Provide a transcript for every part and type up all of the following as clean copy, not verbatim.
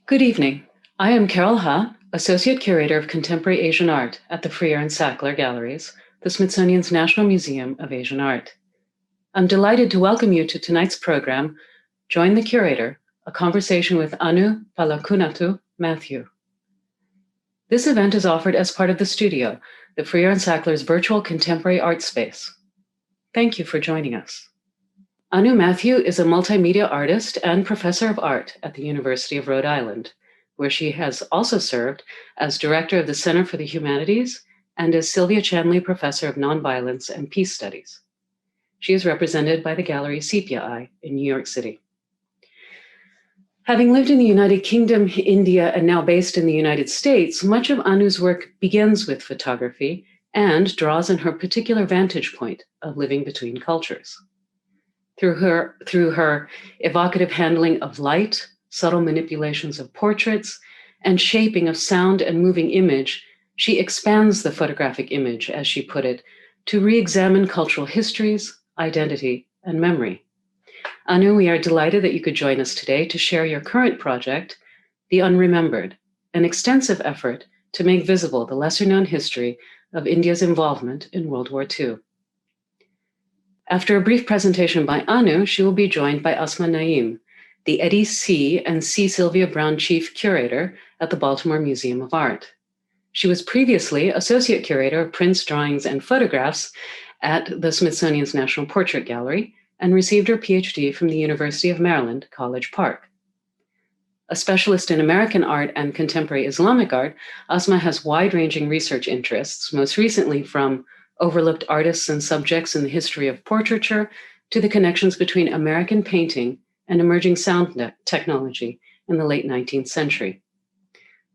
Good evening. I am Carol Ha, Associate Curator of Contemporary Asian Art at the Freer and Sackler Galleries, the Smithsonian's National Museum of Asian Art. I'm delighted to welcome you to tonight's program, Join the Curator, a conversation with Annu Palakunnathu Matthew. This event is offered as part of the studio, the Freer and Sackler's virtual contemporary art space. Thank you for joining us. Annu Matthew is a multimedia artist and professor of art at the University of Rhode Island, where she has also served as director of the Center for the Humanities and as Silvia-Chandley Professor of Nonviolence and Peace Studies. She is represented by the gallery sepiaEYE in New York City. Having lived in the United Kingdom, India, and now based in the United States, much of Annu's work begins with photography and draws on her particular vantage point of living between cultures. Through her evocative handling of light, subtle manipulations of portraits, and shaping of sound and moving image, she expands the photographic image, as she put it, to re-examine cultural histories, identity, and memory. Annu, we are delighted that you could join us today to share your current project, The Unremembered, an extensive effort to make visible the lesser-known history of India's involvement in World War II. After a brief presentation by Annu, she will be joined by Asma Naeem, the Eddie C. and C. Sylvia Brown Chief Curator at the Baltimore Museum of Art. She was previously Associate Curator of Prints, Drawings, and Photographs at the Smithsonian's National Portrait Gallery and received her PhD from the University of Maryland, College Park. A specialist in American art and contemporary Islamic art, Asma has wide-ranging research interests, most recently from overlooked artists and subjects in the history of portraiture to the connections between American painting and emerging sound technology in the late 19th century.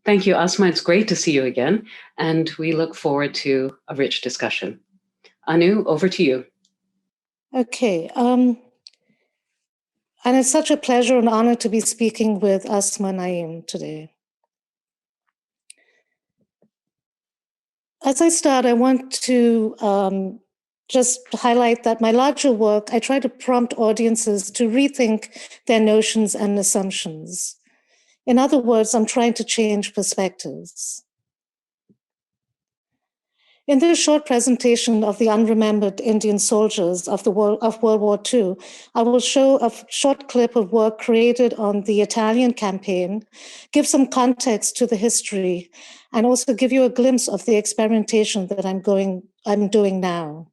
Thank you, Asma. It's great to see you again, and we look forward to a rich discussion. Annu, over to you. Okay. And it's such a pleasure and honor to be speaking with Asma Naeem today. As I start, I want to just highlight that my larger work, I try to prompt audiences to rethink their notions and assumptions. In other words, I'm trying to change perspectives. In this short presentation of the unremembered Indian soldiers of World War II, I will show a short clip of work created on the Italian campaign, give some context to the history, and also give you a glimpse of the experimentation that I'm doing now.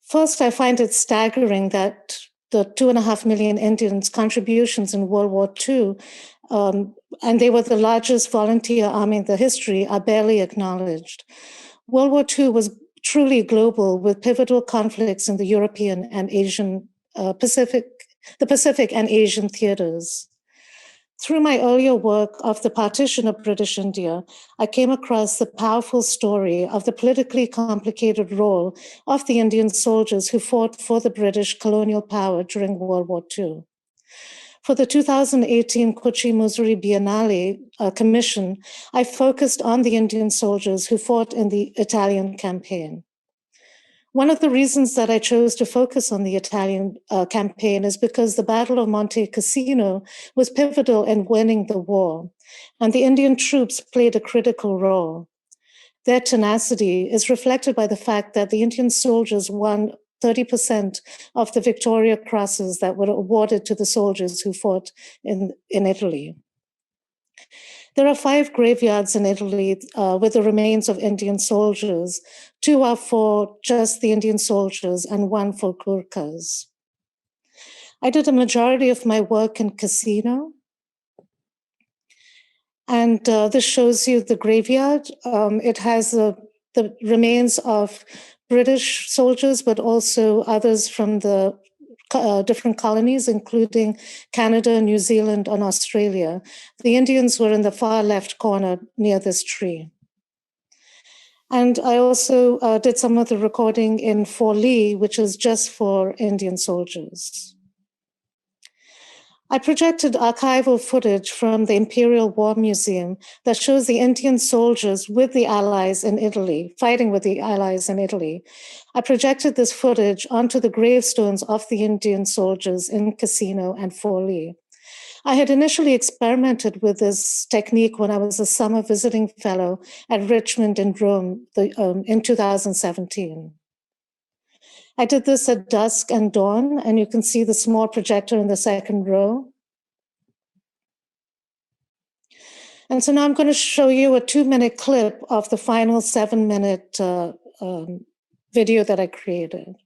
First, I find it staggering that the 2.5 million Indians' contributions in World War II, and they were the largest volunteer army in the history, are barely acknowledged. World War II was truly global, with pivotal conflicts in the European and Asian Pacific and Asian theaters. Through my earlier work of the partition of British India, I came across the powerful story of the politically complicated role of the Indian soldiers who fought for the British colonial power during World War II. For the 2018 Kochi Mussoorie Biennale commission, I focused on the Indian soldiers who fought in the Italian campaign. One of the reasons that I chose to focus on the Italian campaign is because the Battle of Monte Cassino was pivotal in winning the war, and the Indian troops played a critical role. Their tenacity is reflected by the fact that the Indian soldiers won 30% of the Victoria Crosses that were awarded to the soldiers who fought in Italy. There are 5 graveyards in Italy with the remains of Indian soldiers. 2 are for just the Indian soldiers and 1 for Gurkhas. I did a majority of my work in Cassino. And this shows you the graveyard. It has the remains of British soldiers, but also others from the different colonies, including Canada, New Zealand, and Australia. The Indians were in the far left corner near this tree. And I also did some of the recording in Fort Lee, which is just for Indian soldiers. I projected archival footage from the Imperial War Museum that shows the Indian soldiers with the Allies in Italy, fighting with the Allies in Italy. I projected this footage onto the gravestones of the Indian soldiers in Cassino and Fort Lee. I had initially experimented with this technique when I was a summer visiting fellow at Richmond in Rome in 2017. I did this at dusk and dawn, and you can see the small projector in the second row. And so now I'm going to show you a 2-minute clip of the final 7-minute video that I created.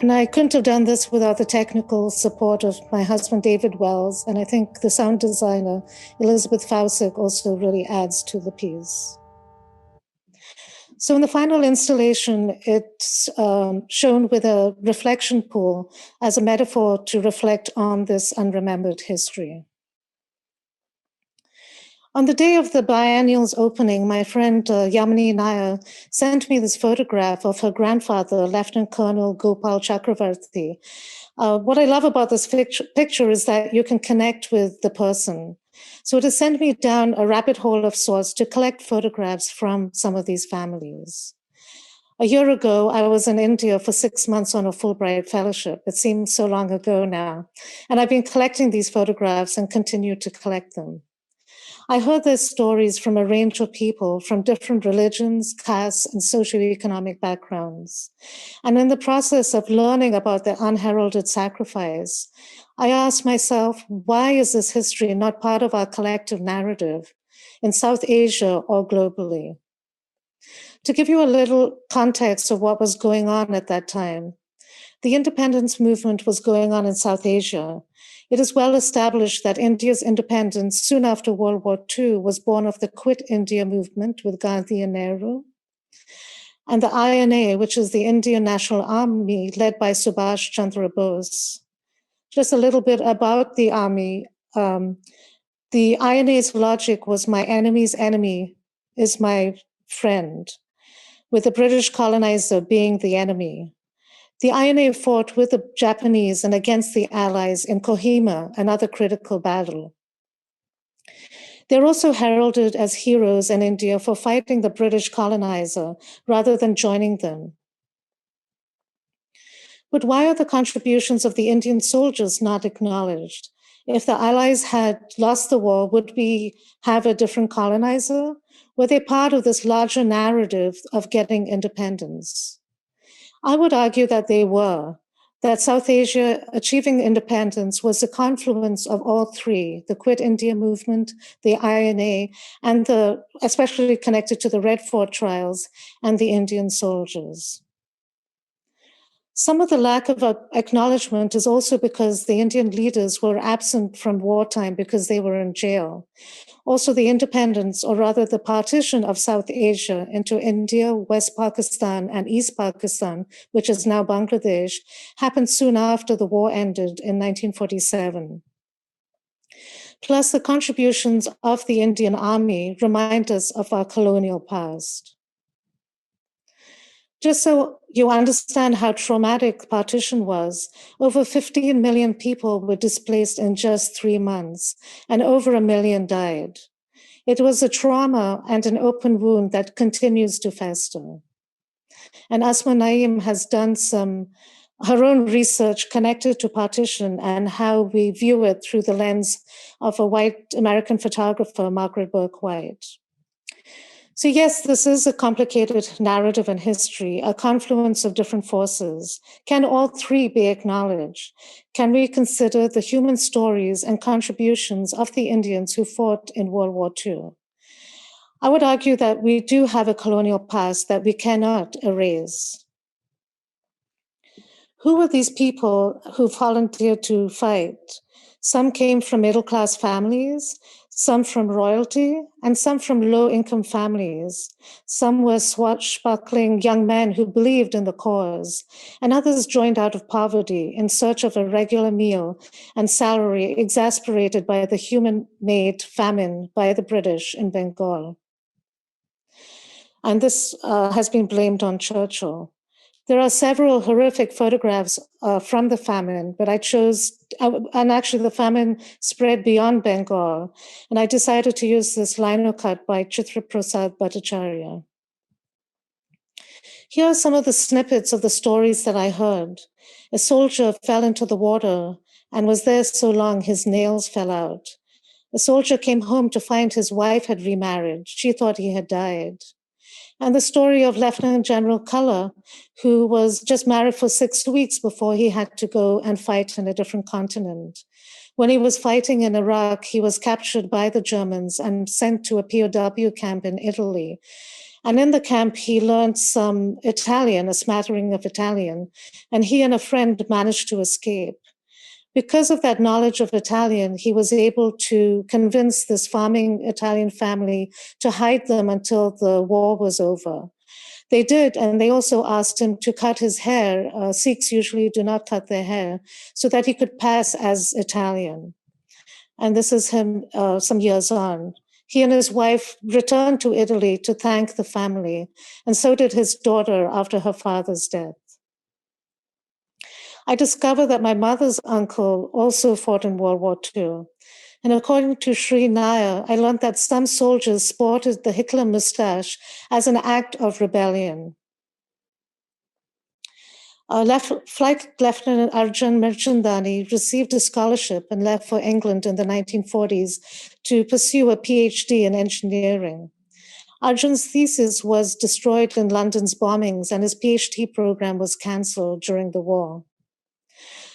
And I couldn't have done this without the technical support of my husband, David Wells. And I think the sound designer, Elizabeth Fausick, also really adds to the piece. So in the final installation, it's shown with a reflection pool as a metaphor to reflect on this unremembered history. On the day of the biennial's opening, my friend Yamini Nair sent me this photograph of her grandfather, Lieutenant Colonel Gopal Chakravarti. What I love about this picture is that you can connect with the person. So it has sent me down a rabbit hole of sorts to collect photographs from some of these families. A year ago, I was in India for 6 months on a Fulbright fellowship. It seems so long ago now. And I've been collecting these photographs and continue to collect them. I heard their stories from a range of people from different religions, castes, and socioeconomic backgrounds. And in the process of learning about their unheralded sacrifice, I asked myself, why is this history not part of our collective narrative in South Asia or globally? To give you a little context of what was going on at that time, the independence movement was going on in South Asia. It is well established that India's independence soon after World War II was born of the Quit India movement with Gandhi and Nehru, and the INA, which is the Indian National Army led by Subhash Chandra Bose. Just a little bit about the army. The INA's logic was my enemy's enemy is my friend, with the British colonizer being the enemy. The INA fought with the Japanese and against the Allies in Kohima, another critical battle. They're also heralded as heroes in India for fighting the British colonizer rather than joining them. But why are the contributions of the Indian soldiers not acknowledged? If the Allies had lost the war, would we have a different colonizer? Were they part of this larger narrative of getting independence? I would argue that they were, that South Asia achieving independence was a confluence of all three, the Quit India movement, the INA, and especially connected to the Red Fort trials and the Indian soldiers. Some of the lack of acknowledgement is also because the Indian leaders were absent from wartime because they were in jail. Also, the independence, or rather the partition of South Asia into India, West Pakistan, and East Pakistan, which is now Bangladesh, happened soon after the war ended in 1947. Plus, the contributions of the Indian Army remind us of our colonial past. Just so you understand how traumatic partition was, over 15 million people were displaced in just 3 months, and over 1 million died. It was a trauma and an open wound that continues to fester. And Asma Naeem has done her own research connected to partition and how we view it through the lens of a white American photographer, Margaret Burke White. So yes, this is a complicated narrative and history, a confluence of different forces. Can all three be acknowledged? Can we consider the human stories and contributions of the Indians who fought in World War II? I would argue that we do have a colonial past that we cannot erase. Who were these people who volunteered to fight? Some came from middle-class families, some from royalty, and some from low-income families. Some were swashbuckling young men who believed in the cause, and others joined out of poverty in search of a regular meal and salary, exasperated by the human-made famine by the British in Bengal. And this has been blamed on Churchill. There are several horrific photographs from the famine, but I chose, and actually the famine spread beyond Bengal, and I decided to use this lino cut by Chitra Prasad Bhattacharya. Here are some of the snippets of the stories that I heard. A soldier fell into the water and was there so long his nails fell out. A soldier came home to find his wife had remarried. She thought he had died. And the story of Lieutenant General Culler, who was just married for 6 weeks before he had to go and fight in a different continent. When he was fighting in Iraq, he was captured by the Germans and sent to a POW camp in Italy. And in the camp, he learned some Italian, a smattering of Italian, and he and a friend managed to escape. Because of that knowledge of Italian, he was able to convince this farming Italian family to hide them until the war was over. They did, and they also asked him to cut his hair. Sikhs usually do not cut their hair, so that he could pass as Italian. And this is him some years on. He and his wife returned to Italy to thank the family, and so did his daughter after her father's death. I discovered that my mother's uncle also fought in World War II. And according to Sri Nair, I learned that some soldiers sported the Hitler mustache as an act of rebellion. Flight Lieutenant Arjun Mirchandani received a scholarship and left for England in the 1940s to pursue a PhD in engineering. Arjun's thesis was destroyed in London's bombings, and his PhD program was cancelled during the war.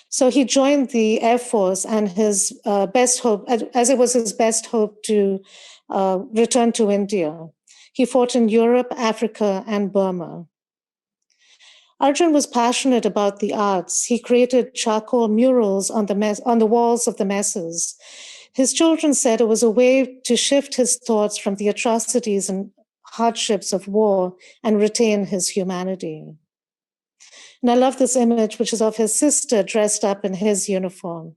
So he joined the Air Force, and his best hope, as it was his best hope, to return to India. He fought in Europe, Africa, and Burma. Arjun was passionate about the arts. He created charcoal murals on the walls of the messes. His children said it was a way to shift his thoughts from the atrocities and hardships of war and retain his humanity. And I love this image, which is of his sister dressed up in his uniform.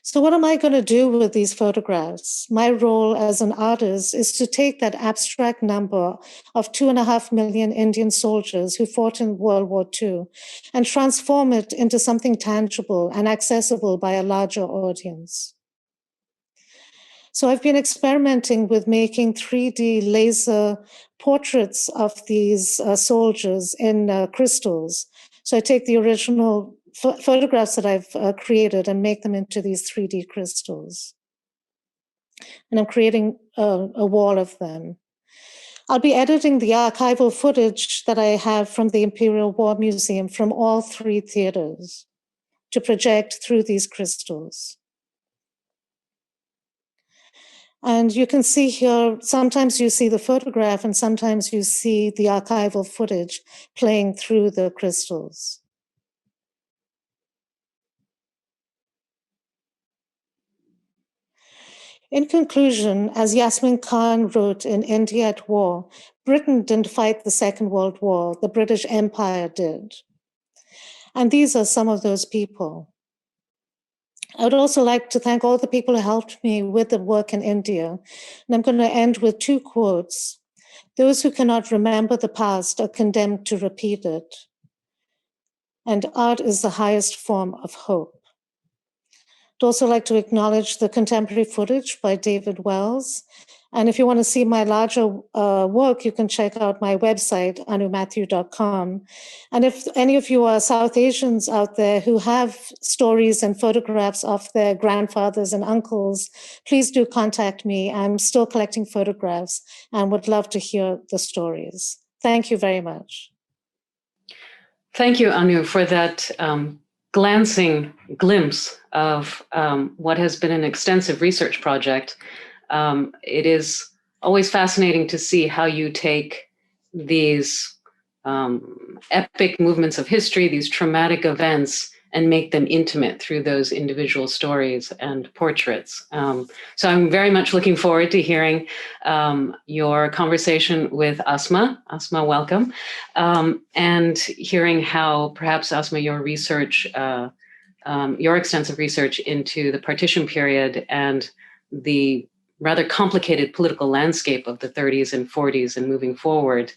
So what am I going to do with these photographs? My role as an artist is to take that abstract number of 2.5 million Indian soldiers who fought in World War II and transform it into something tangible and accessible by a larger audience. So I've been experimenting with making 3D laser portraits of these soldiers in crystals. So I take the original photographs that I've created and make them into these 3D crystals. And I'm creating a wall of them. I'll be editing the archival footage that I have from the Imperial War Museum from all 3 theaters to project through these crystals. And you can see here, sometimes you see the photograph and sometimes you see the archival footage playing through the crystals. In conclusion, as Yasmin Khan wrote in India at War, Britain didn't fight the Second World War, the British Empire did. And these are some of those people. I would also like to thank all the people who helped me with the work in India. And I'm going to end with two quotes. Those who cannot remember the past are condemned to repeat it. And art is the highest form of hope. I'd also like to acknowledge the contemporary footage by David Wells. And if you want to see my larger work, you can check out my website, annumatthew.com. And if any of you are South Asians out there who have stories and photographs of their grandfathers and uncles, please do contact me. I'm still collecting photographs and would love to hear the stories. Thank you very much. Thank you, Annu, for that glancing glimpse of what has been an extensive research project. It is always fascinating to see how you take these epic movements of history, these traumatic events, and make them intimate through those individual stories and portraits. So I'm very much looking forward to hearing your conversation with Asma. Asma, welcome. And hearing how perhaps, Asma, your research, your extensive research into the partition period and the rather complicated political landscape of the 30s and 40s and moving forward,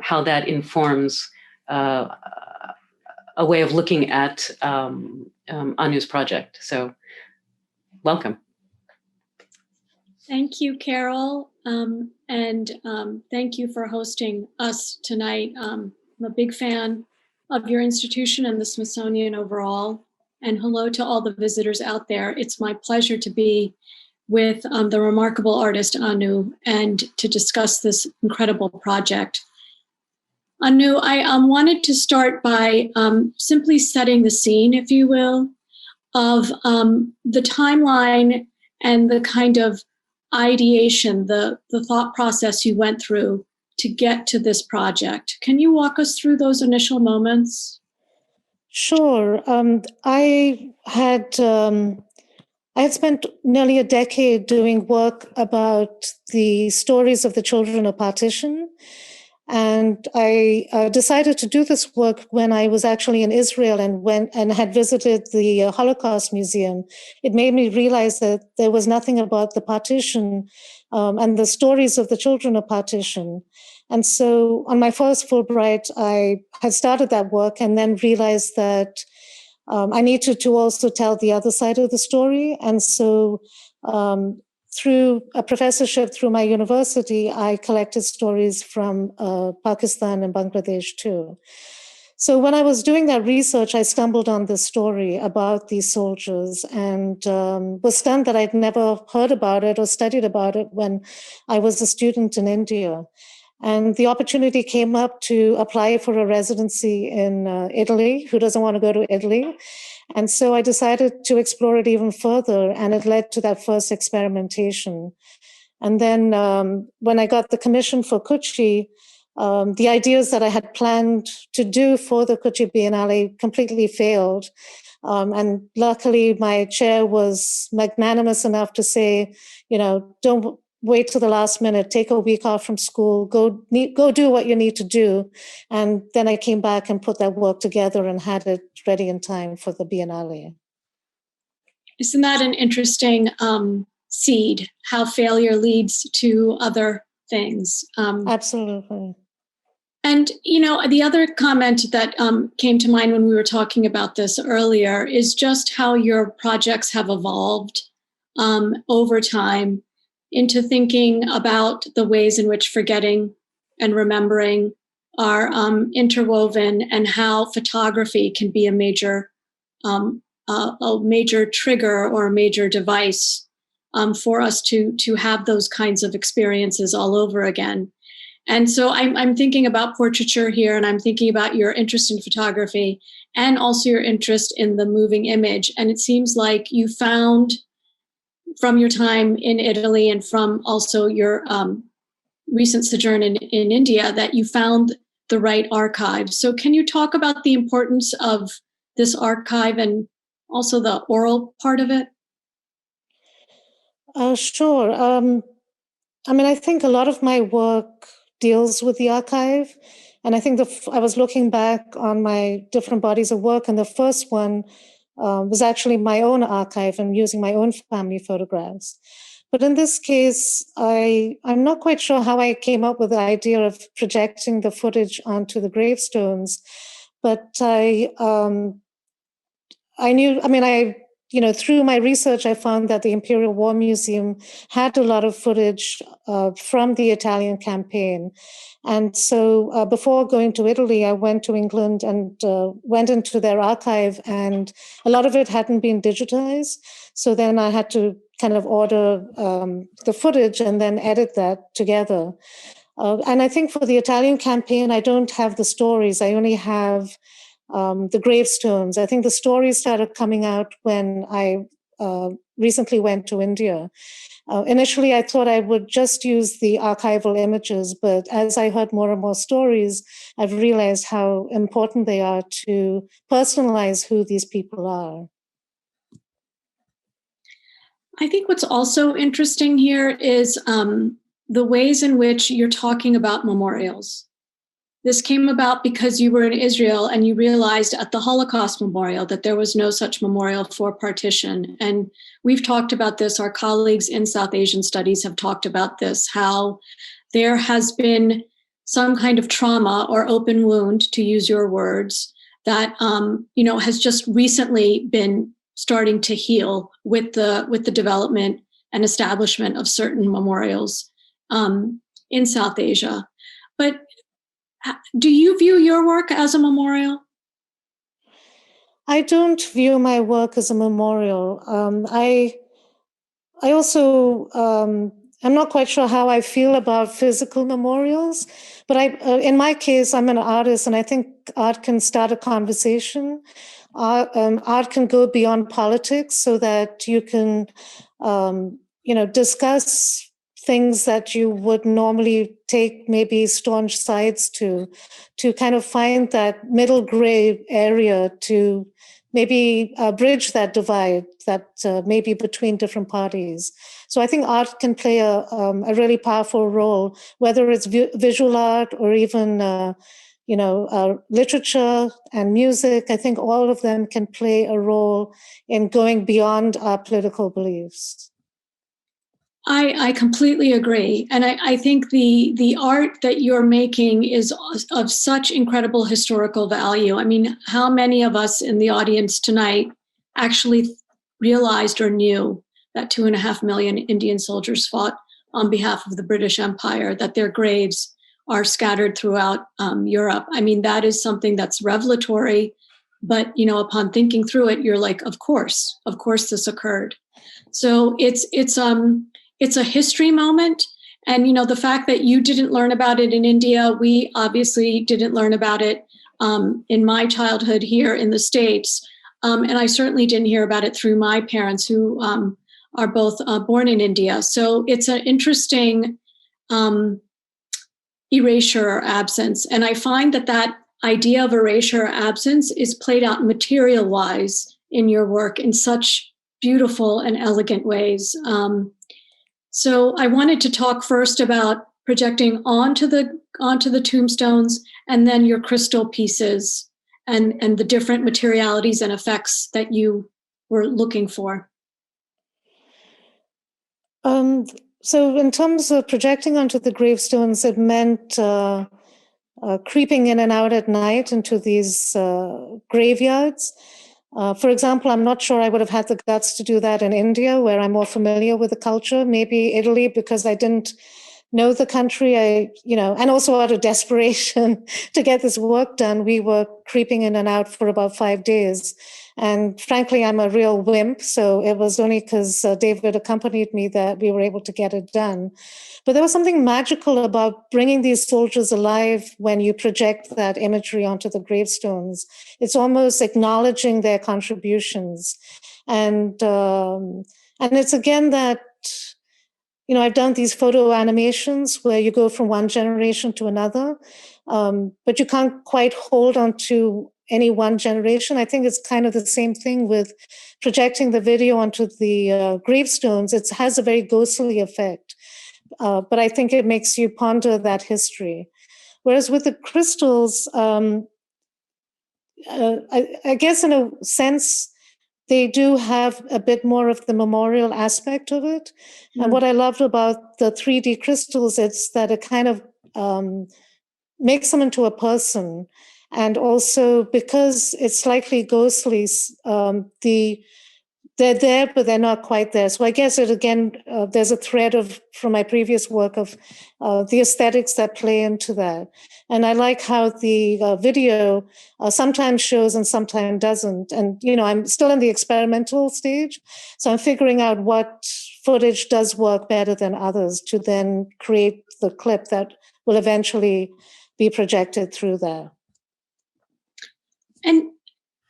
how that informs a way of looking at Annu's project. So welcome. Thank you, Carol. And thank you for hosting us tonight. I'm a big fan of your institution and the Smithsonian overall. And hello to all the visitors out there. It's my pleasure to be with the remarkable artist Annu and to discuss this incredible project. Annu, I wanted to start by simply setting the scene, if you will, of the timeline and the kind of ideation, the thought process you went through to get to this project. Can you walk us through those initial moments? Sure. I had spent nearly a decade doing work about the stories of the children of partition. And I decided to do this work when I was actually in Israel and had visited the Holocaust Museum. It made me realize that there was nothing about the partition and the stories of the children of partition. And so on my first Fulbright, I had started that work and then realized that I needed to also tell the other side of the story. And so through a professorship through my university, I collected stories from Pakistan and Bangladesh too. So when I was doing that research, I stumbled on this story about these soldiers and was stunned that I'd never heard about it or studied about it when I was a student in India. And the opportunity came up to apply for a residency in Italy. Who doesn't want to go to Italy? And so I decided to explore it even further, and it led to that first experimentation. And then when I got the commission for Kochi, the ideas that I had planned to do for the Kochi Biennale completely failed. And luckily, my chair was magnanimous enough to say, don't wait till the last minute, take a week off from school, go do what you need to do. And then I came back and put that work together and had it ready in time for the Biennale. Isn't that an interesting seed, how failure leads to other things? Absolutely. And, the other comment that came to mind when we were talking about this earlier is just how your projects have evolved over time into thinking about the ways in which forgetting and remembering are interwoven, and how photography can be a major trigger or a major device for us to have those kinds of experiences all over again. And so I'm thinking about portraiture here, and I'm thinking about your interest in photography and also your interest in the moving image. And it seems like you found from your time in Italy and from also your recent sojourn in India that you found the right archive. So can you talk about the importance of this archive and also the oral part of it? Sure. I think a lot of my work deals with the archive. And I think I was looking back on my different bodies of work, and the first one was actually my own archive and using my own family photographs. But in this case, I'm not quite sure how I came up with the idea of projecting the footage onto the gravestones. But through my research, I found that the Imperial War Museum had a lot of footage from the Italian campaign. And so before going to Italy, I went to England and went into their archive, and a lot of it hadn't been digitized. So then I had to kind of order the footage and then edit that together. And I think for the Italian campaign, I don't have the stories. I only have the gravestones. I think the stories started coming out when I recently went to India. Initially, I thought I would just use the archival images, but as I heard more and more stories, I've realized how important they are to personalize who these people are. I think what's also interesting here is the ways in which you're talking about memorials. This came about because you were in Israel and you realized at the Holocaust Memorial that there was no such memorial for partition. And we've talked about this, our colleagues in South Asian studies have talked about this, how there has been some kind of trauma or open wound, to use your words, that has just recently been starting to heal with the development and establishment of certain memorials in South Asia. But do you view your work as a memorial? I don't view my work as a memorial. I also, I'm not quite sure how I feel about physical memorials, but in my case, I'm an artist, and I think art can start a conversation. Art can go beyond politics so that you can, discuss things that you would normally take maybe staunch sides to kind of find that middle gray area to maybe bridge that divide that maybe between different parties. So I think art can play a really powerful role, whether it's visual art or even literature and music. I think all of them can play a role in going beyond our political beliefs. I completely agree. And I think the art that you're making is of such incredible historical value. I mean, how many of us in the audience tonight actually realized or knew that 2.5 million Indian soldiers fought on behalf of the British Empire, that their graves are scattered throughout Europe? I mean, that is something that's revelatory, but, upon thinking through it, you're like, of course this occurred. So it's a history moment. And, the fact that you didn't learn about it in India, we obviously didn't learn about it in my childhood here in the States. And I certainly didn't hear about it through my parents, who are both born in India. So it's an interesting erasure or absence. And I find that idea of erasure or absence is played out material-wise in your work in such beautiful and elegant ways. So I wanted to talk first about projecting onto the tombstones, and then your crystal pieces and the different materialities and effects that you were looking for. So in terms of projecting onto the gravestones, it meant creeping in and out at night into these graveyards. For example, I'm not sure I would have had the guts to do that in India, where I'm more familiar with the culture. Maybe Italy, because I didn't know the country. And also out of desperation to get this work done, we were creeping in and out for about 5 days. And frankly, I'm a real wimp, so it was only because David accompanied me that we were able to get it done. But there was something magical about bringing these soldiers alive when you project that imagery onto the gravestones. It's almost acknowledging their contributions. And it's again that, I've done these photo animations where you go from one generation to another, but you can't quite hold on to any one generation. I think it's kind of the same thing with projecting the video onto the gravestones. It has a very ghostly effect, but I think it makes you ponder that history. Whereas with the crystals, I guess in a sense, they do have a bit more of the memorial aspect of it. Mm. And what I loved about the 3D crystals, it's that it kind of makes them into a person. And also because it's slightly ghostly, they're there, but they're not quite there. So I guess it again, there's a thread from my previous work of the aesthetics that play into that. And I like how the video sometimes shows and sometimes doesn't. And, I'm still in the experimental stage. So I'm figuring out what footage does work better than others to then create the clip that will eventually be projected through there. And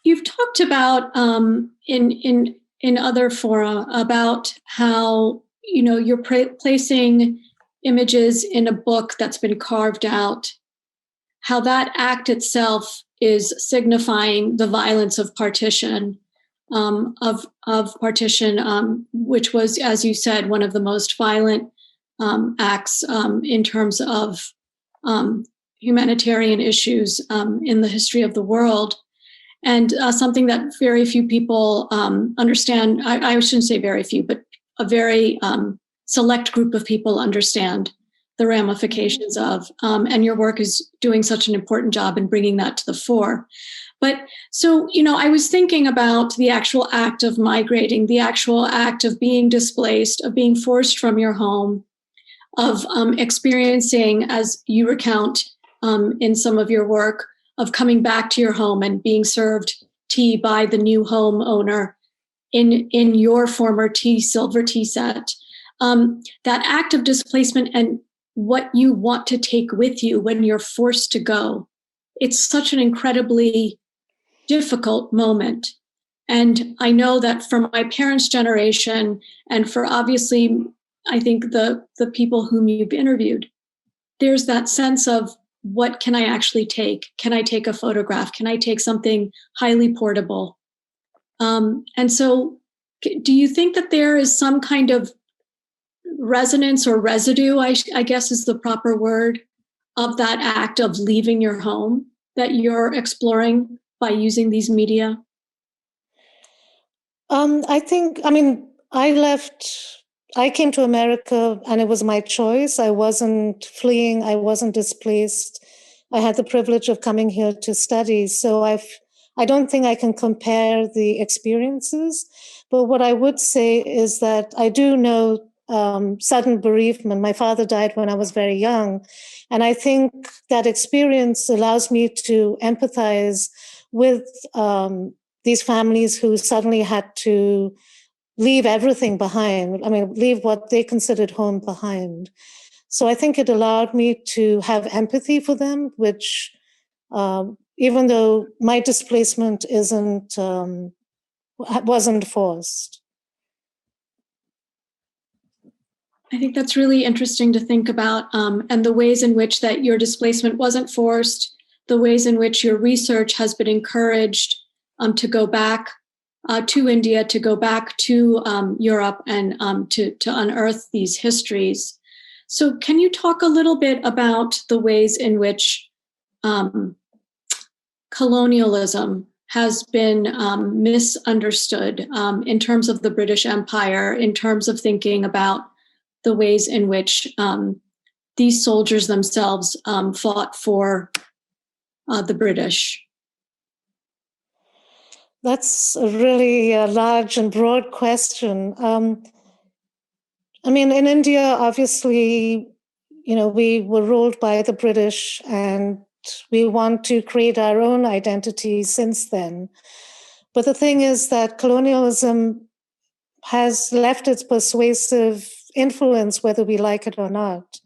you've talked about in other fora about how you're placing images in a book that's been carved out, how that act itself is signifying the violence of partition, which was, as you said, one of the most violent acts in terms of humanitarian issues in the history of the world. And something that very few people understand, I shouldn't say very few, but a very select group of people understand the ramifications of. And your work is doing such an important job in bringing that to the fore. But so, I was thinking about the actual act of migrating, the actual act of being displaced, of being forced from your home, of experiencing, as you recount in some of your work, of coming back to your home and being served tea by the new home owner in your former silver tea set. That act of displacement and what you want to take with you when you're forced to go. It's such an incredibly difficult moment. And I know that for my parents' generation, and for obviously, I think the people whom you've interviewed, there's that sense of, what can I actually take? Can I take a photograph? Can I take something highly portable? And so do you think that there is some kind of resonance or residue, I guess is the proper word, of that act of leaving your home that you're exploring by using these media? I came to America and it was my choice. I wasn't fleeing. I wasn't displaced. I had the privilege of coming here to study. So I don't think I can compare the experiences. But what I would say is that I do know sudden bereavement. My father died when I was very young. And I think that experience allows me to empathize with these families who suddenly had to leave everything behind. Leave what they considered home behind. So I think it allowed me to have empathy for them, which, even though my displacement wasn't forced. I think that's really interesting to think about, and the ways in which that your displacement wasn't forced, the ways in which your research has been encouraged to go back to India, to go back to Europe, and to unearth these histories. So can you talk a little bit about the ways in which colonialism has been misunderstood in terms of the British Empire, in terms of thinking about the ways in which these soldiers themselves fought for the British? That's a really large and broad question. In India, obviously, we were ruled by the British and we want to create our own identity since then. But the thing is that colonialism has left its persuasive influence, whether we like it or not.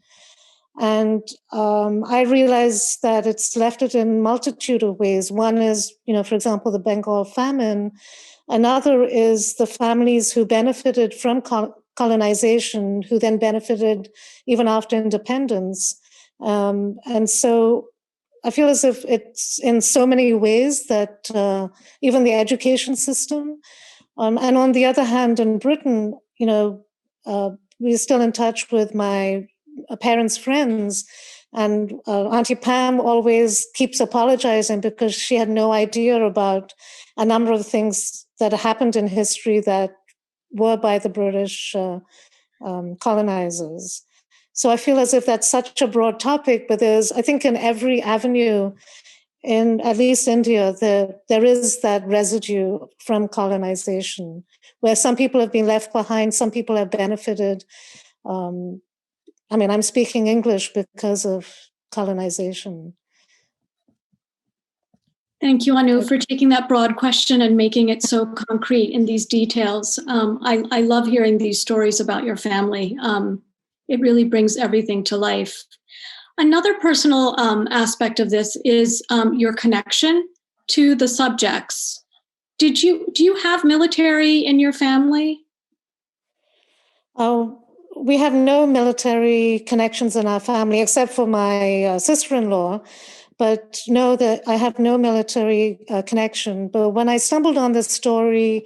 And I realize that it's left it in multitude of ways. One is, for example, the Bengal famine. Another is the families who benefited from colonization, who then benefited even after independence. And so I feel as if it's in so many ways that even the education system, and on the other hand, in Britain, we're still in touch with my parents' friends, and Auntie Pam always keeps apologizing because she had no idea about a number of things that happened in history that were by the British colonizers. So I feel as if that's such a broad topic, but I think in every avenue, in at least India, there is that residue from colonization, where some people have been left behind, some people have benefited. I'm speaking English because of colonization. Thank you, Annu, for taking that broad question and making it so concrete in these details. I love hearing these stories about your family. It really brings everything to life. Another personal aspect of this is your connection to the subjects. Do you have military in your family? We have no military connections in our family, except for my sister-in-law. But no, that I have no military connection. But when I stumbled on this story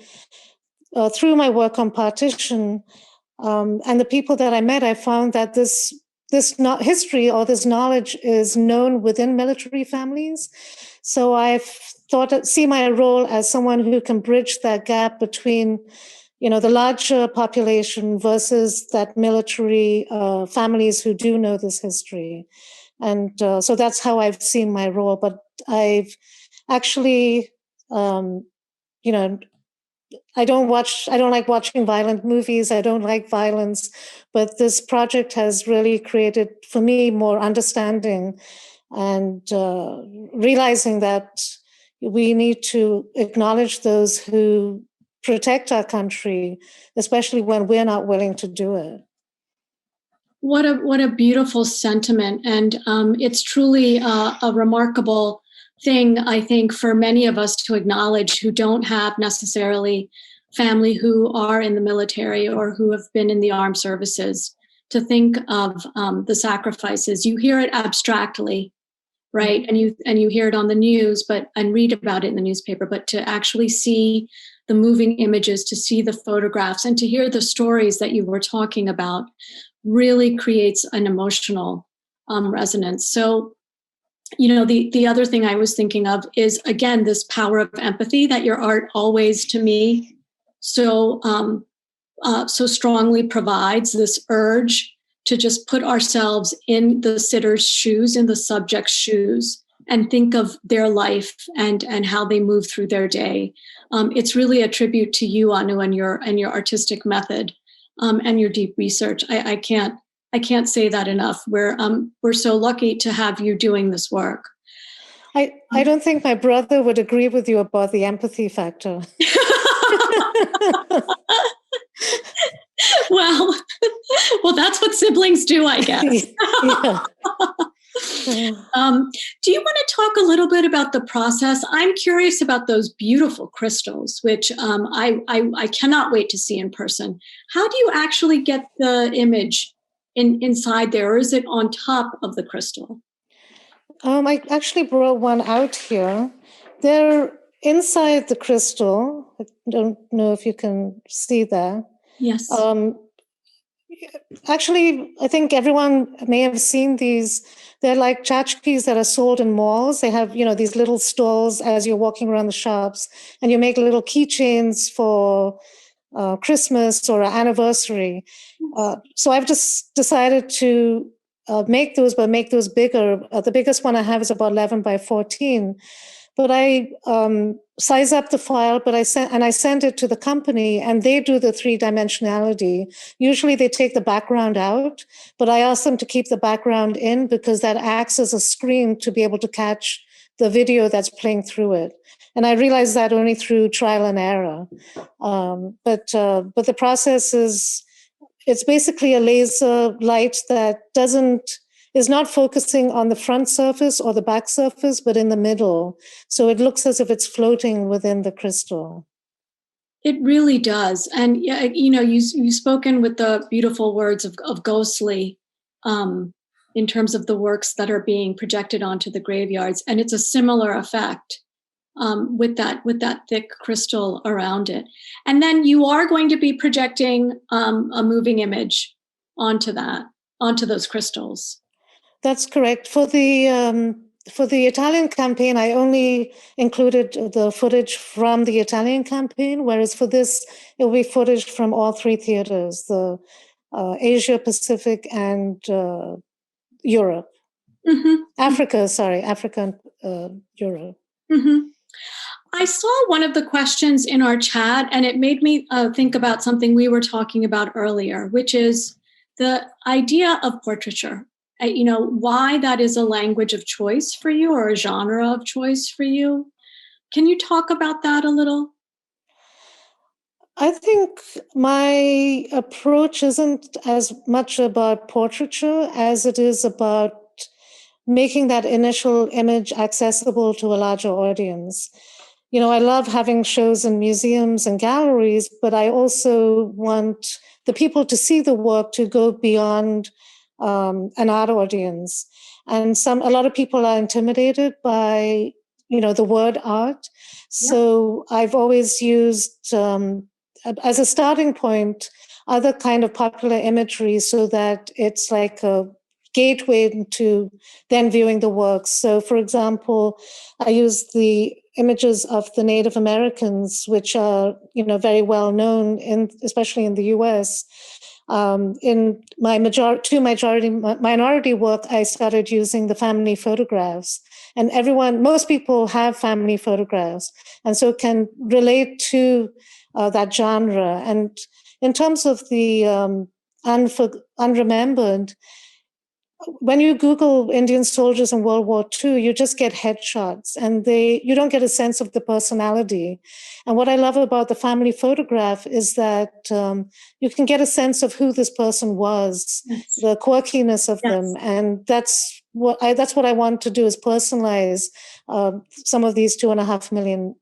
through my work on partition and the people that I met, I found that this history or this knowledge is known within military families. So I've see my role as someone who can bridge that gap between, the larger population versus that military families who do know this history. And so that's how I've seen my role. But I've actually, I don't like watching violent movies. I don't like violence. But this project has really created, for me, more understanding and realizing that we need to acknowledge those who protect our country, especially when we're not willing to do it. What a beautiful sentiment. And it's truly a remarkable thing, I think, for many of us to acknowledge who don't have necessarily family who are in the military or who have been in the armed services, to think of the sacrifices. You hear it abstractly, right? And you hear it on the news, and read about it in the newspaper, but to actually see the moving images, to see the photographs, and to hear the stories that you were talking about really creates an emotional resonance. So, the other thing I was thinking of is, again, this power of empathy that your art always, to me, so strongly provides, this urge to just put ourselves in the sitter's shoes, in the subject's shoes, and think of their life and how they move through their day. It's really a tribute to you, Annu, and your artistic method. And your deep research. I can't say that enough. We're so lucky to have you doing this work. I don't think my brother would agree with you about the empathy factor. Well, that's what siblings do, I guess. Yeah. Do you want to talk a little bit about the process? I'm curious about those beautiful crystals, which I cannot wait to see in person. How do you actually get the image inside there, or is it on top of the crystal? I actually brought one out here. They're inside the crystal. I don't know if you can see that. Yes. Actually, I think everyone may have seen these. They're like tchotchkes that are sold in malls. They have, these little stalls as you're walking around the shops, and you make little keychains for Christmas or an anniversary. So I've just decided to make those, but make those bigger. The biggest one I have is about 11 by 14. But I size up the file, but I send it to the company, and they do the 3-dimensionality. Usually they take the background out, but I ask them to keep the background in because that acts as a screen to be able to catch the video that's playing through it. And I realized that only through trial and error. But the process it's basically a laser light that is not focusing on the front surface or the back surface, but in the middle. So it looks as if it's floating within the crystal. It really does. And you've spoken with the beautiful words of ghostly in terms of the works that are being projected onto the graveyards. And it's a similar effect with that thick crystal around it. And then you are going to be projecting a moving image onto those crystals. That's correct. For the Italian campaign, I only included the footage from the Italian campaign, whereas for this, it will be footage from all three theaters, the Asia, Pacific, and Europe. Mm-hmm. Africa and Europe. Mm-hmm. I saw one of the questions in our chat, and it made me think about something we were talking about earlier, which is the idea of portraiture. Why that is a language of choice for you or a genre of choice for you. Can you talk about that a little? I think my approach isn't as much about portraiture as it is about making that initial image accessible to a larger audience. I love having shows in museums and galleries, but I also want the people to see the work to go beyond an art audience. And a lot of people are intimidated by, the word art. Yeah. So I've always used, as a starting point, other kind of popular imagery so that it's like a gateway to then viewing the works. So, for example, I use the images of the Native Americans, which are, very well known, especially in the U.S. In my minority work, I started using the family photographs, and most people have family photographs, and so can relate to that genre. And in terms of the unremembered, when you Google Indian soldiers in World War II, you just get headshots and you don't get a sense of the personality. And what I love about the family photograph is that you can get a sense of who this person was, yes, the quirkiness of yes, them. And that's what I want to do, is personalize some of these 2.5 million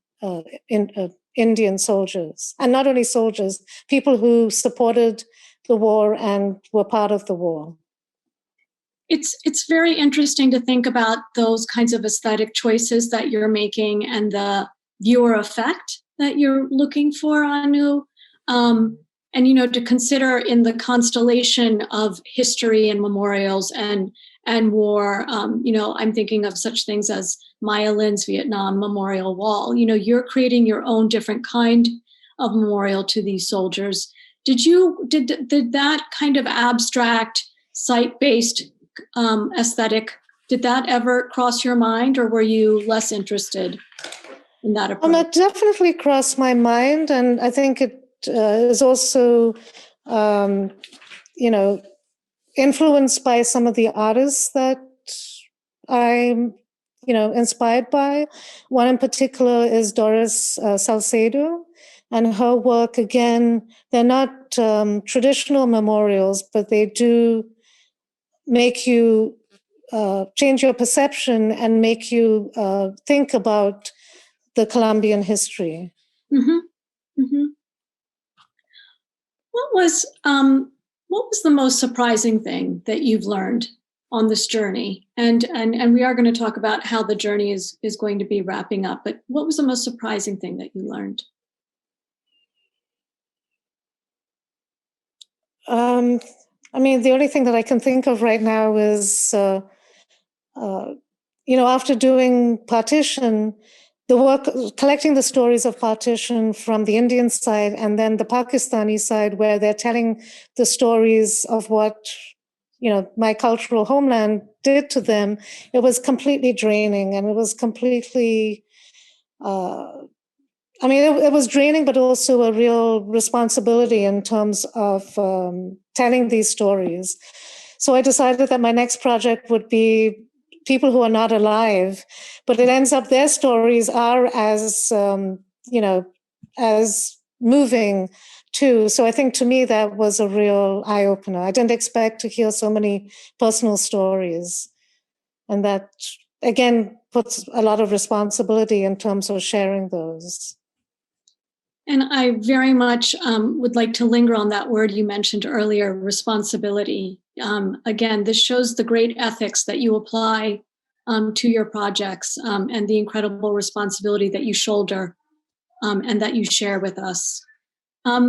Indian soldiers. And not only soldiers, people who supported the war and were part of the war. It's very interesting to think about those kinds of aesthetic choices that you're making and the viewer effect that you're looking for, Annu. And to consider in the constellation of history and memorials and war, I'm thinking of such things as Maya Lin's Vietnam Memorial Wall. You're creating your own different kind of memorial to these soldiers. Did that kind of abstract, site-based aesthetic, did that ever cross your mind, or were you less interested in that approach? It definitely crossed my mind, and I think it is also, influenced by some of the artists that I'm, inspired by. One in particular is Doris Salcedo, and her work, again, they're not traditional memorials, but they do make you change your perception and make you think about the Colombian history. Mm-hmm. Mm-hmm. What was the most surprising thing that you've learned on this journey? And we are going to talk about how the journey is going to be wrapping up, but what was the most surprising thing that you learned? The only thing that I can think of right now is, after doing partition, the work, collecting the stories of partition from the Indian side and then the Pakistani side, where they're telling the stories of what, my cultural homeland did to them, it was completely draining, and it was completely, it was draining, but also a real responsibility in terms of telling these stories. So I decided that my next project would be people who are not alive, but it ends up their stories are as, as moving too. So I think to me that was a real eye-opener. I didn't expect to hear so many personal stories. And that, again, puts a lot of responsibility in terms of sharing those. And I very much would like to linger on that word you mentioned earlier, responsibility. Again, this shows the great ethics that you apply to your projects and the incredible responsibility that you shoulder and that you share with us. I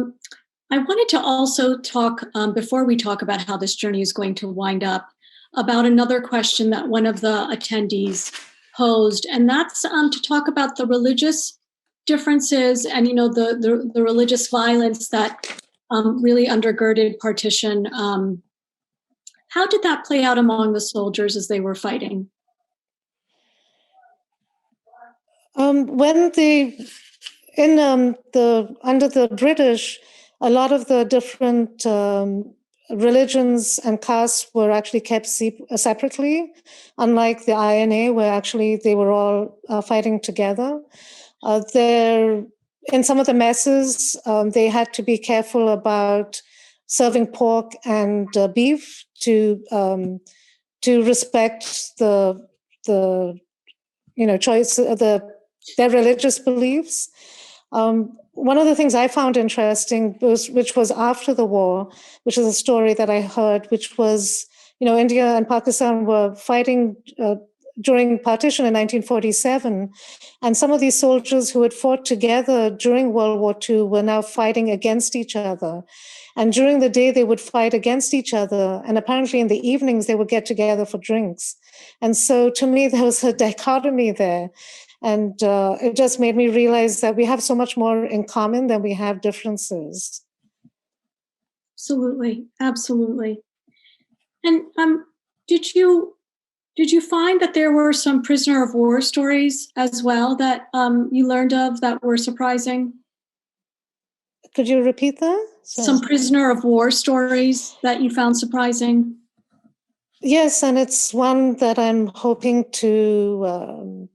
wanted to also talk, before we talk about how this journey is going to wind up, about another question that one of the attendees posed, and that's to talk about the religious differences and the religious violence that really undergirded partition. How did that play out among the soldiers as they were fighting? Under the British, a lot of the different religions and castes were actually kept separately, unlike the INA, where actually they were all fighting together. In some of the messes, they had to be careful about serving pork and beef to respect the choice of their religious beliefs. One of the things I found interesting which was after the war, which is a story that I heard, which was, India and Pakistan were fighting during partition in 1947. And some of these soldiers who had fought together during World War II were now fighting against each other. And during the day, they would fight against each other. And apparently in the evenings, they would get together for drinks. And so to me, there was a dichotomy there. And it just made me realize that we have so much more in common than we have differences. Absolutely, absolutely. And did you find that there were some prisoner of war stories as well that you learned of that were surprising? Could you repeat that? Sorry. Some prisoner of war stories that you found surprising? Yes, and it's one that I'm hoping to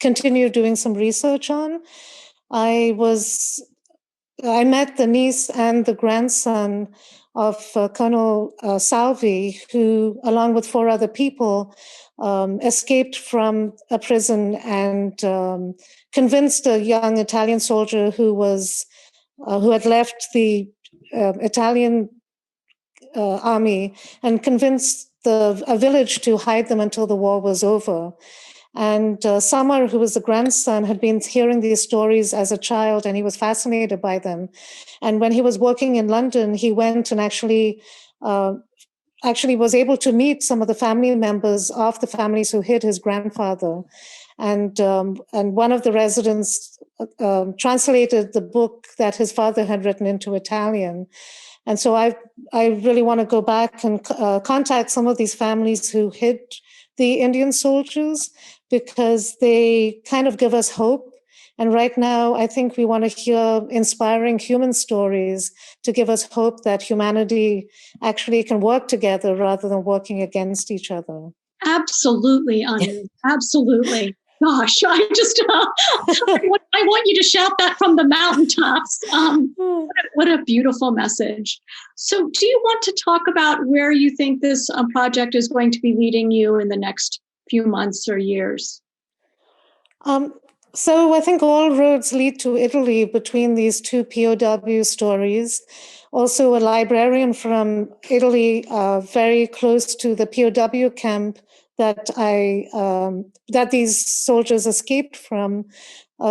continue doing some research on. I met the niece and the grandson of Colonel Salvi, who, along with 4 other people, escaped from a prison and convinced a young Italian soldier who had left the Italian army and convinced a village to hide them until the war was over. And Samar, who was the grandson, had been hearing these stories as a child, and he was fascinated by them. And when he was working in London, he went and actually was able to meet some of the family members of the families who hid his grandfather. And one of the residents translated the book that his father had written into Italian. And so I really want to go back and contact some of these families who hid the Indian soldiers, because they kind of give us hope. And right now, I think we want to hear inspiring human stories to give us hope that humanity actually can work together rather than working against each other. Absolutely, Annu. Absolutely. Gosh, I want you to shout that from the mountaintops. What a beautiful message. So do you want to talk about where you think this project is going to be leading you in the next few months or years? So I think all roads lead to Italy between these 2 POW stories. Also, a librarian from Italy, very close to the POW camp that these soldiers escaped from,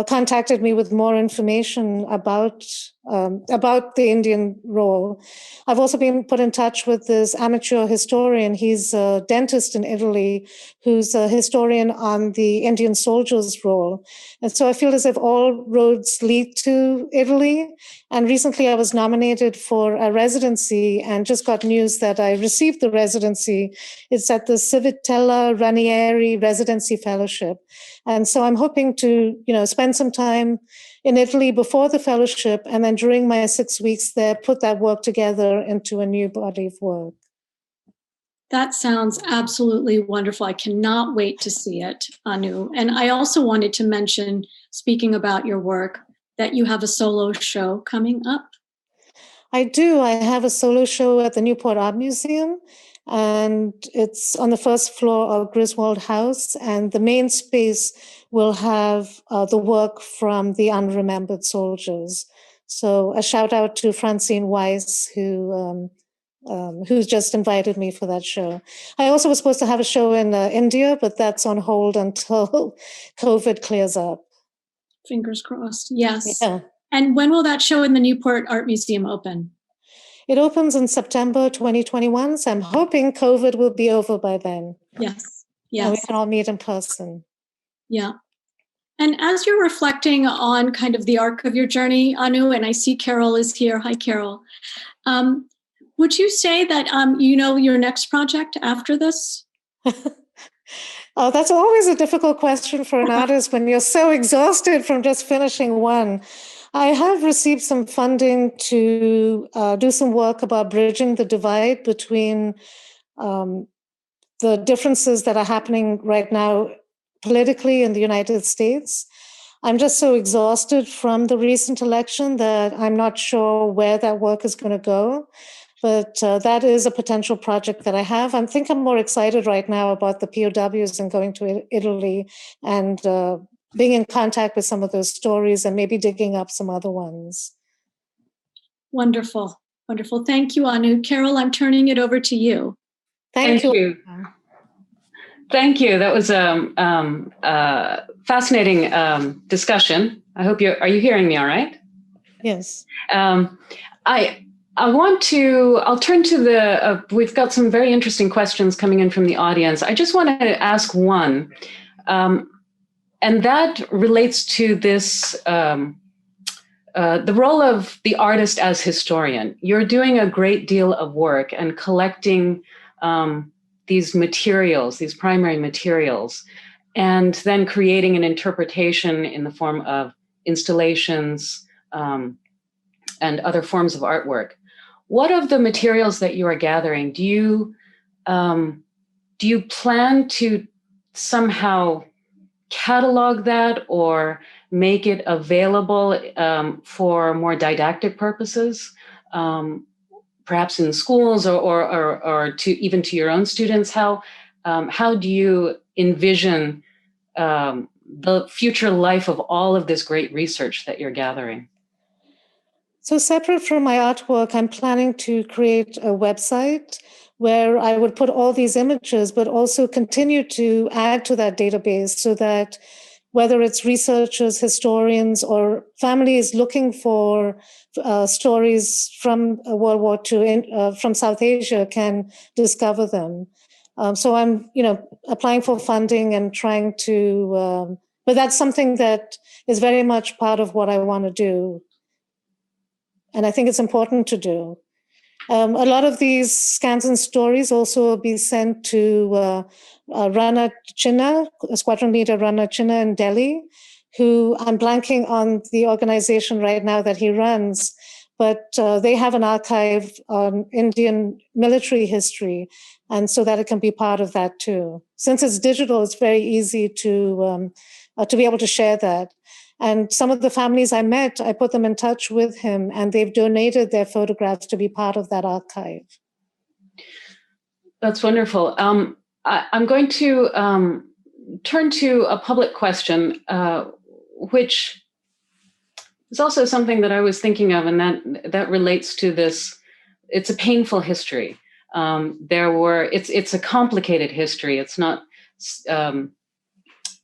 contacted me with more information about the Indian role. I've also been put in touch with this amateur historian. He's a dentist in Italy who's a historian on the Indian soldiers' role. And so I feel as if all roads lead to Italy. And recently I was nominated for a residency and just got news that I received the residency. It's at the Civitella Ranieri Residency Fellowship. And so I'm hoping to, spend some time in Italy before the fellowship, and then during my 6 weeks there, put that work together into a new body of work. That sounds absolutely wonderful. I cannot wait to see it, Anu. And I also wanted to mention, speaking about your work, that you have a solo show coming up. I do. I have a solo show at the Newport Art Museum, and it's on the first floor of Griswold House. And the main space will have the work from the unremembered soldiers. So a shout out to Francine Weiss, who's just invited me for that show. I also was supposed to have a show in India, but that's on hold until COVID clears up. Fingers crossed. Yes. Yeah. And when will that show in the Newport Art Museum open? It opens in September 2021, so I'm hoping COVID will be over by then. Yes. And we Yes. can all meet in person. Yeah. And as you're reflecting on kind of the arc of your journey, Anu, and I see Carol is here. Hi, Carol. Would you say that you know your next project after this? Oh, that's always a difficult question for an artist when you're so exhausted from just finishing one. I have received some funding to do some work about bridging the divide between the differences that are happening right now politically in the United States. I'm just so exhausted from the recent election that I'm not sure where that work is going to go. But that is a potential project that I have. I think I'm more excited right now about the POWs and going to Italy and being in contact with some of those stories and maybe digging up some other ones. Wonderful. Wonderful. Thank you, Anu. Carol, I'm turning it over to you. Thank you. Thank you. That was a fascinating discussion. I hope are you hearing me all right? Yes. I'll turn to we've got some very interesting questions coming in from the audience. I just want to ask one, and that relates to this, the role of the artist as historian. You're doing a great deal of work and collecting these materials, these primary materials, and then creating an interpretation in the form of installations and other forms of artwork. What of the materials that you are gathering, do you plan to somehow catalog that or make it available for more didactic purposes, perhaps in schools or to even to your own students? How do you envision the future life of all of this great research that you're gathering? So separate from my artwork, I'm planning to create a website where I would put all these images, but also continue to add to that database so that whether it's researchers, historians, or families looking for stories from World War II from South Asia can discover them. So I'm, applying for funding and trying to, but that's something that is very much part of what I want to do. And I think it's important to do. A lot of these scans and stories also will be sent to Rana Chinna, Squadron Leader Rana Chinna in Delhi, who I'm blanking on the organization right now that he runs, but they have an archive on Indian military history, and so that it can be part of that too. Since it's digital, it's very easy to be able to share that. And some of the families I met, I put them in touch with him, and they've donated their photographs to be part of that archive. That's wonderful. I'm going to turn to a public question, which is also something that I was thinking of, and that relates to this. It's a painful history. It's a complicated history. It's not.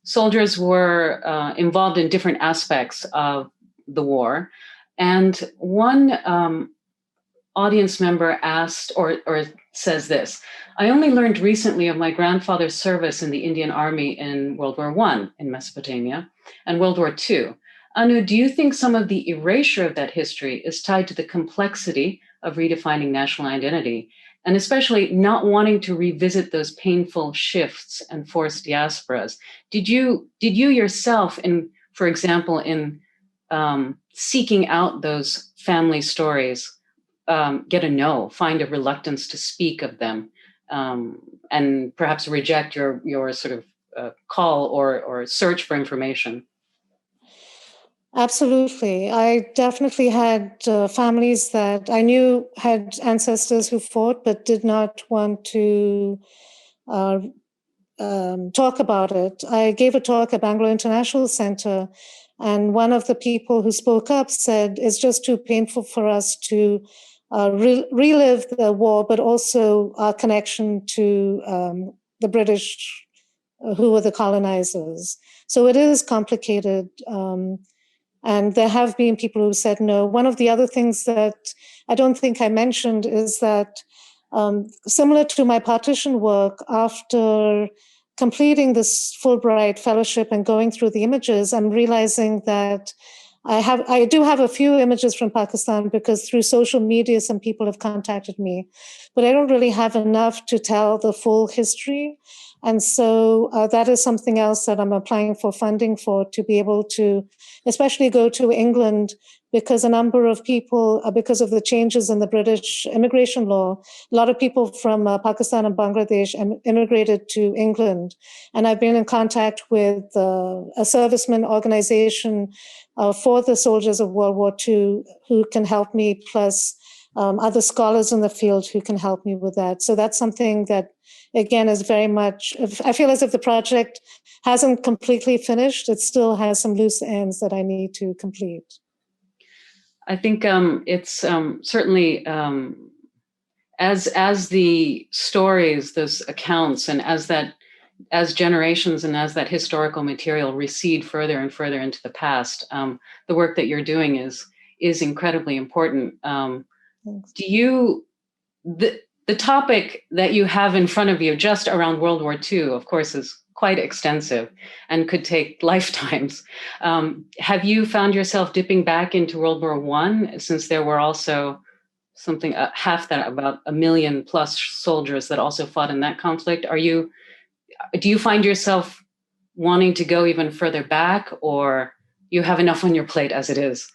Soldiers were involved in different aspects of the war. And one audience member asked or says this: I only learned recently of my grandfather's service in the Indian Army in World War I in Mesopotamia and World War II. Anu, do you think some of the erasure of that history is tied to the complexity of redefining national identity, and especially not wanting to revisit those painful shifts and forced diasporas? Did you yourself, for example, in seeking out those family stories, get a no, find a reluctance to speak of them? and perhaps reject your sort of call or search for information. Absolutely. I definitely had families that I knew had ancestors who fought but did not want to talk about it. I gave a talk at Bangalore International Center, and one of the people who spoke up said, it's just too painful for us to relive the war, but also our connection to the British, who were the colonizers. So it is complicated. And there have been people who said no. One of the other things that I don't think I mentioned is that similar to my partition work, after completing this Fulbright fellowship and going through the images, I'm realizing that I do have a few images from Pakistan because through social media, some people have contacted me, but I don't really have enough to tell the full history. And so that is something else that I'm applying for funding for, to be able to especially go to England, because a number of people, because of the changes in the British immigration law, a lot of people from Pakistan and Bangladesh immigrated to England. And I've been in contact with a serviceman organization for the soldiers of World War II who can help me, plus other scholars in the field who can help me with that. So that's something that, again, is very much, I feel as if the project hasn't completely finished. It still has some loose ends that I need to complete. I think it's certainly, as the stories, those accounts, and as generations and as that historical material recede further and further into the past, the work that you're doing is incredibly important. Do you, the topic that you have in front of you just around World War II, of course, is quite extensive and could take lifetimes. Have you found yourself dipping back into World War I, since there were also something, half that, about 1 million plus soldiers that also fought in that conflict? Do you find yourself wanting to go even further back, or you have enough on your plate as it is?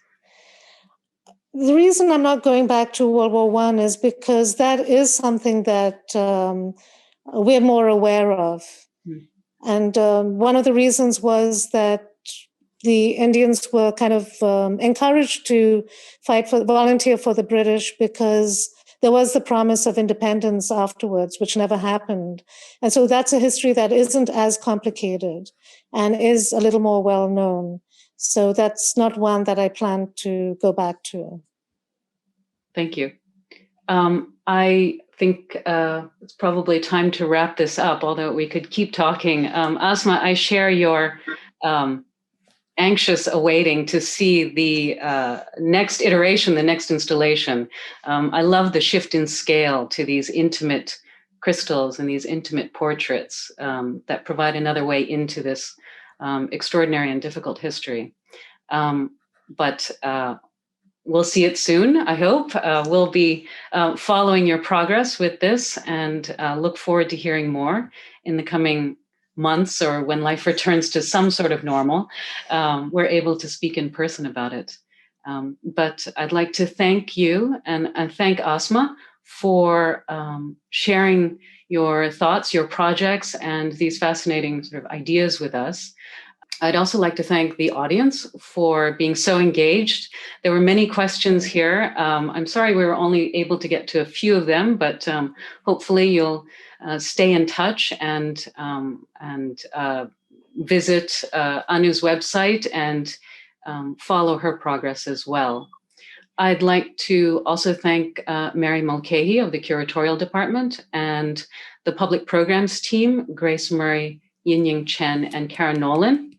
The reason I'm not going back to World War I is because that is something that we're more aware of. And one of the reasons was that the Indians were kind of encouraged to volunteer for the British, because there was the promise of independence afterwards, which never happened. And so that's a history that isn't as complicated and is a little more well known. So that's not one that I plan to go back to. Thank you. I think it's probably time to wrap this up, although we could keep talking. Asma, I share your anxious awaiting to see the next iteration, the next installation. I love the shift in scale to these intimate crystals and these intimate portraits that provide another way into this extraordinary and difficult history. But we'll see it soon, I hope. We'll be following your progress with this, and look forward to hearing more in the coming months, or when life returns to some sort of normal. We're able to speak in person about it. But I'd like to thank you and thank Asma for sharing your thoughts, your projects, and these fascinating sort of ideas with us. I'd also like to thank the audience for being so engaged. There were many questions here. I'm sorry we were only able to get to a few of them, but hopefully you'll stay in touch and visit Annu's website and follow her progress as well. I'd like to also thank Mary Mulcahy of the Curatorial Department and the Public Programs team, Grace Murray, Yin-Ying Chen, and Karen Nolan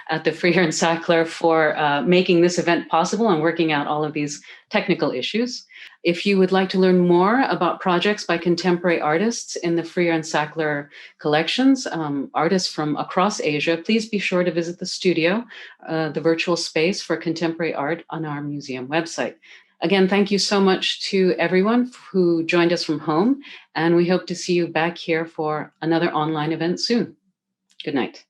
at the Freer and Sackler for making this event possible and working out all of these technical issues. If you would like to learn more about projects by contemporary artists in the Freer and Sackler collections, artists from across Asia, please be sure to visit the studio, the virtual space for contemporary art on our museum website. Again, thank you so much to everyone who joined us from home, and we hope to see you back here for another online event soon. Good night.